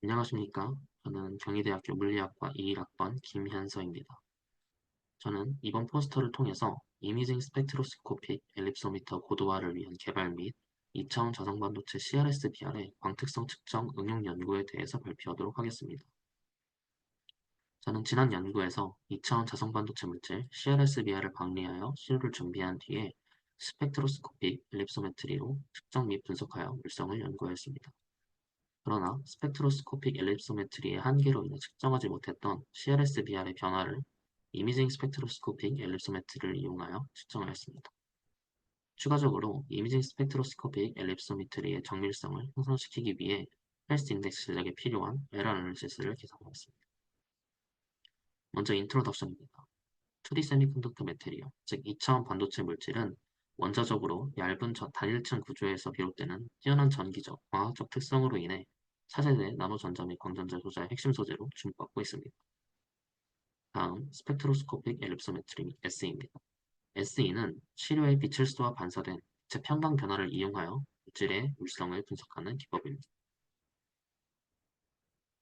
안녕하십니까? 저는 경희대학교 물리학과 21학번 김현서입니다. 저는 이번 포스터를 통해서 이미징 스펙트로스코픽 엘립소미터 고도화를 위한 개발 및 2차원 저성반도체 CRS-BR의 광특성 측정 응용 연구에 대해서 발표하도록 하겠습니다. 저는 지난 연구에서 2차원 저성반도체 물질 CRS-BR을 방리하여 시료를 준비한 뒤에 스펙트로스코픽 엘립소메트리로 측정 및 분석하여 물성을 연구하였습니다. 그러나 스펙트로스코픽 엘립소메트리의 한계로 인해 측정하지 못했던 CRS-BR의 변화를 이미징 스펙트로스코픽 엘립소메트리를 이용하여 측정하였습니다. 추가적으로 이미징 스펙트로스코픽 엘립소메트리의 정밀성을 향상시키기 위해 헬스 인덱스 제작에 필요한 에러 애널리시스를 계산하였습니다. 먼저 인트로덕션입니다. 2D 세미컨덕터 매테리어, 즉 2차원 반도체 물질은 원자적으로 얇은 단일층 구조에서 비롯되는 뛰어난 전기적, 광학적 특성으로 인해 차세대 나노전자 및 광전자 소자의 핵심 소재로 주목받고 있습니다. 다음, 스펙트로스코픽 엘립소메트리 및 SE입니다. SE는 시료에 빛을 쏘아 반사된 빛의 평강 변화를 이용하여 물질의 물성을 분석하는 기법입니다.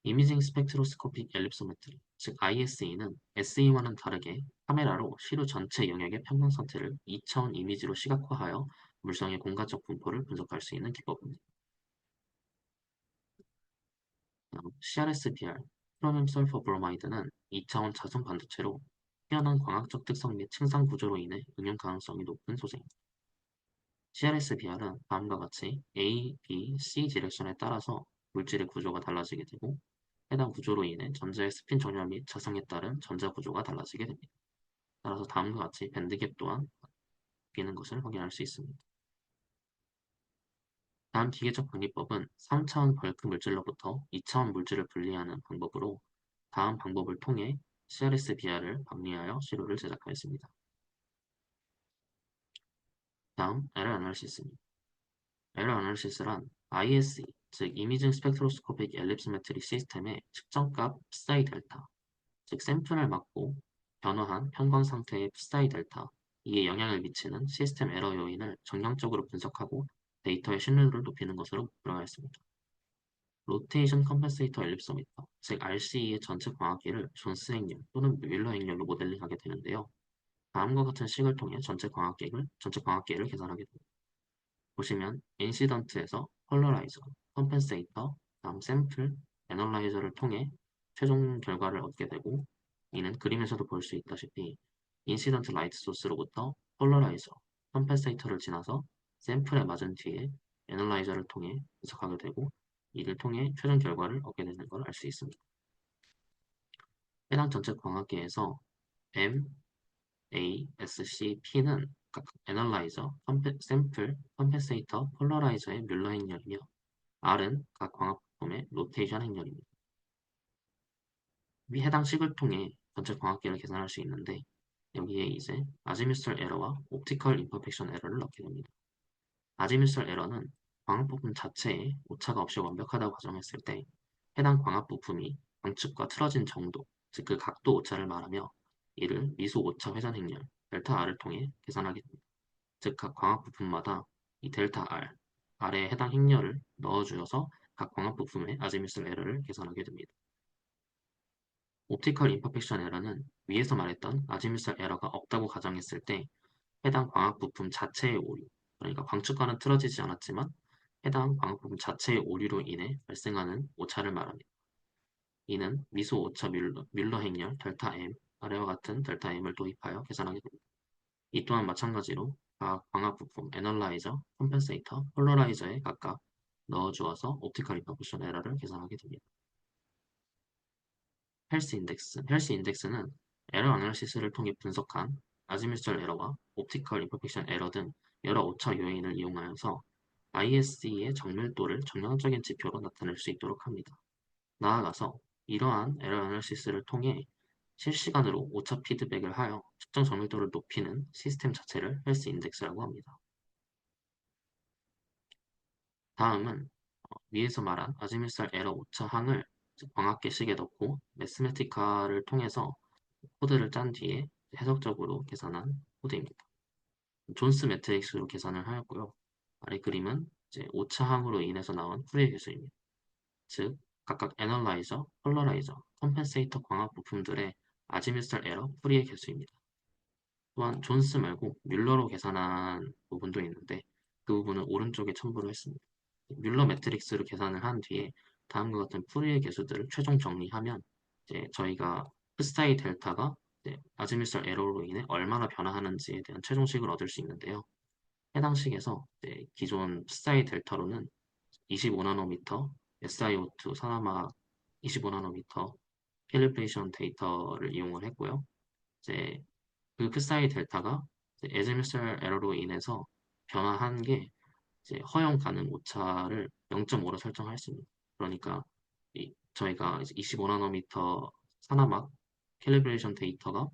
이미징 스펙트로스코픽 엘립소메트리, 즉 ISE는 SE와는 다르게 카메라로 시료 전체 영역의 평강 상태를 2차원 이미지로 시각화하여 물성의 공간적 분포를 분석할 수 있는 기법입니다. CRS-BR, 크로뮴 설퍼 브로마이드는 2차원 자성 반도체로 뛰어난 광학적 특성 및 층상 구조로 인해 응용 가능성이 높은 소재입니다. CRS-BR은 다음과 같이 A, B, C 디렉션에 따라서 물질의 구조가 달라지게 되고 해당 구조로 인해 전자의 스핀 정렬 및 자성에 따른 전자 구조가 달라지게 됩니다. 따라서 다음과 같이 밴드갭 또한 바뀌는 것을 확인할 수 있습니다. 다음 기계적 분리법은 3차원 벌크 물질로부터 2차원 물질을 분리하는 방법으로 다음 방법을 통해 CRS-BR을 방리하여 시료를 제작하였습니다. 다음 에러 애널리시스입니다. 에러 애널리시스란 ISE, 즉 이미징 스펙트로스코픽 엘립소메트리 시스템의 측정값 psi 델타, 즉 샘플을 막고 변화한 평광 상태의 psi 델타, 이에 영향을 미치는 시스템 에러 요인을 정량적으로 분석하고 데이터의 신뢰도를 높이는 것으로 목표하였습니다. 로테이션 컴pen세이터 엘립소미터, 즉 RCE의 전체 광학계를 존스 행렬 또는 뮬러 행렬로 모델링하게 되는데요. 다음과 같은 식을 통해 전체 광학계를 계산하게 됩니다. 보시면 인시던트에서 폴러라이저, 컴펜세이터, 다음 샘플, 애널라이저를 통해 최종 결과를 얻게 되고, 이는 그림에서도 볼 수 있다시피 인시던트 라이트 소스로부터 폴러라이저, 컴펜세이터를 지나서 샘플에 맞은 뒤에 애널라이저를 통해 분석하게 되고, 이를 통해 최종 결과를 얻게 되는 걸 알 수 있습니다. 해당 전체 광학계에서 M, A, S, C, P는 각 애널라이저, 샘플, 컴펜세이터, 폴러라이저의 뮬러 행렬이며 R은 각 광학 부품의 로테이션 행렬입니다. 위 해당 식을 통해 전체 광학계를 계산할 수 있는데 여기에 이제 아지뮤슬 에러와 옵티컬 임퍼펙션 에러를 넣게 됩니다. 아지뮤슬 에러는 광학 부품 자체에 오차가 없이 완벽하다고 가정했을 때 해당 광학 부품이 광측과 틀어진 정도, 즉 그 각도 오차를 말하며 이를 미소 오차 회전 행렬 델타 R을 통해 계산하게 됩니다. 즉 각 광학 부품마다 이 델타 R, R에 해당 행렬을 넣어주어서 각 광학 부품의 아지뮤슬 에러를 계산하게 됩니다. 옵티컬 임퍼펙션 에러는 위에서 말했던 아지뮤슬 에러가 없다고 가정했을 때 해당 광학 부품 자체의 오류, 그러니까 광축과는 틀어지지 않았지만 해당 광학 부품 자체의 오류로 인해 발생하는 오차를 말합니다. 이는 미소 오차 뮬러 행렬 델타 M, 아래와 같은 델타 M을 도입하여 계산하게 됩니다. 이 또한 마찬가지로 각 광학 부품 애널라이저, 컴펜세이터, 폴러라이저에 각각 넣어주어서 옵티컬 임퍼펙션 에러를 계산하게 됩니다. 헬스 인덱스는 에러 애널리시스를 통해 분석한 아지뮤슬 에러와 옵티컬 임퍼펙션 에러 등 여러 오차 요인을 이용하여서 ISE의 정밀도를 정량적인 지표로 나타낼 수 있도록 합니다. 나아가서 이러한 에러 애널리시스를 통해 실시간으로 오차 피드백을 하여 측정 정밀도를 높이는 시스템 자체를 헬스 인덱스라고 합니다. 다음은 위에서 말한 아지뮤슬 에러 오차 항을 광학계식에 넣고 매스매티카를 통해서 코드를 짠 뒤에 해석적으로 계산한 코드입니다. 존스 매트릭스로 계산을 하였고요. 아래 그림은 이제 오차항으로 인해서 나온 후리에 계수입니다. 즉 각각 애널라이저, 폴러라이저, 컴펜세이터 광학 부품들의 아지무스 에러 풀이의 개수입니다. 또한 존스 말고 뮬러로 계산한 부분도 있는데 그 부분은 오른쪽에 첨부를 했습니다. 뮬러 매트릭스로 계산을 한 뒤에 다음과 같은 풀이의 개수들을 최종 정리하면 이제 저희가 프사이 델타가 아지무스 에러로 인해 얼마나 변화하는지에 대한 최종식을 얻을 수 있는데요. 해당 식에서 기존 프사이 델타로는 25나노미터 SiO2 산화막 25나노미터 캘리브레이션 데이터를 이용을 했고요. 이제 그 프사이 델타가 에즈미스 에러로 인해서 변화한 게 이제 허용 가능 오차를 0.5로 설정했습니다. 그러니까 저희가 25나노미터 산화막 캘리브레이션 데이터가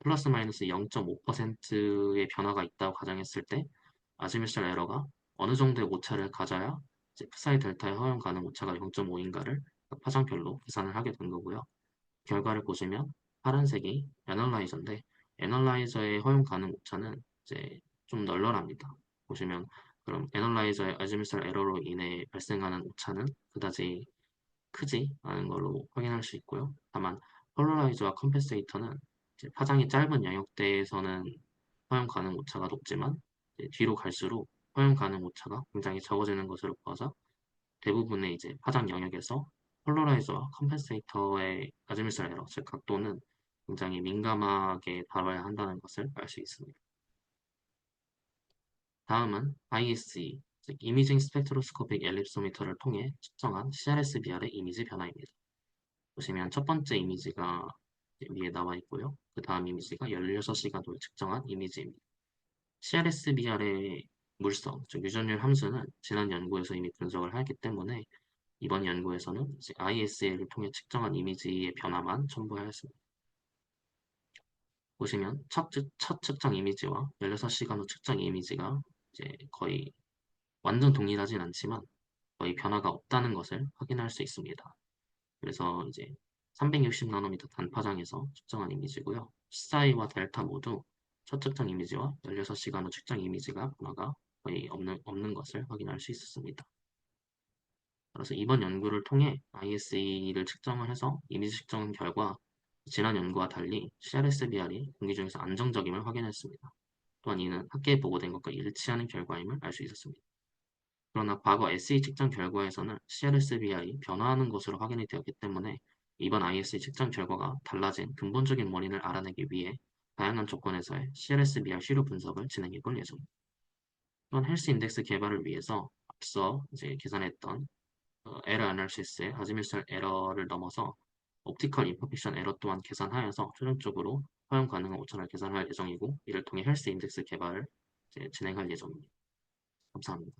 플러스 마이너스 0.5%의 변화가 있다고 가정했을 때 아지무스 에러가 어느 정도의 오차를 가져야 이제 프사이 델타의 허용 가능 오차가 0.5인가를 파장별로 계산을 하게 된 거고요. 결과를 보시면 파란색이 애널라이저인데 애널라이저의 허용 가능 오차는 이제 좀 널널합니다. 보시면 그럼 애널라이저의 아지무스 에러로 인해 발생하는 오차는 그다지 크지 않은 걸로 확인할 수 있고요. 다만 폴러라이저와 컴pen세이터는 파장이 짧은 영역대에서는 허용 가능 오차가 높지만 뒤로 갈수록 허용 가능 오차가 굉장히 적어지는 것으로 보아서 대부분의 이제 파장 영역에서 폴러라이저와 컴pen세이터의 아지무스 에러, 즉 각도는 굉장히 민감하게 다뤄야 한다는 것을 알 수 있습니다. 다음은 ISE, 즉 이미징 스펙트로스코픽 엘립소미터를 통해 측정한 CRSBR의 이미지 변화입니다. 보시면 첫 번째 이미지가 위에 나와 있고요. 그 다음 이미지가 16시간 후에 측정한 이미지입니다. CRSBR의 물성, 즉 유전율 함수는 지난 연구에서 이미 분석을 하였기 때문에 이번 연구에서는 ISA를 통해 측정한 이미지의 변화만 첨부하였습니다. 보시면 첫 측정 이미지와 16시간 후 측정 이미지가 이제 거의 완전 동일하진 않지만 거의 변화가 없다는 것을 확인할 수 있습니다. 그래서 이제 360나노미터 단파장에서 측정한 이미지고요. C사이와 델타 모두 첫 측정 이미지와 16시간 후 측정 이미지가 변화가 거의 없는 것을 확인할 수 있었습니다. 그래서 이번 연구를 통해 ISE를 측정을 해서 이미지 측정 결과 지난 연구와 달리 CRSBR이 공기 중에서 안정적임을 확인했습니다. 또한 이는 학계에 보고된 것과 일치하는 결과임을 알 수 있었습니다. 그러나 과거 SE 측정 결과에서는 CRSBR이 변화하는 것으로 확인이 되었기 때문에 이번 ISE 측정 결과가 달라진 근본적인 원인을 알아내기 위해 다양한 조건에서의 CRSBR 시료 분석을 진행해 볼 예정입니다. 또한 헬스 인덱스 개발을 위해서 앞서 이제 계산했던 에러 애널리시스의 아지무스 에러를 넘어서 옵티컬 임퍼펙션 에러 또한 계산하여서 최종적으로 허용 가능한 오차를 계산할 예정이고 이를 통해 헬스 인덱스 개발을 진행할 예정입니다. 감사합니다.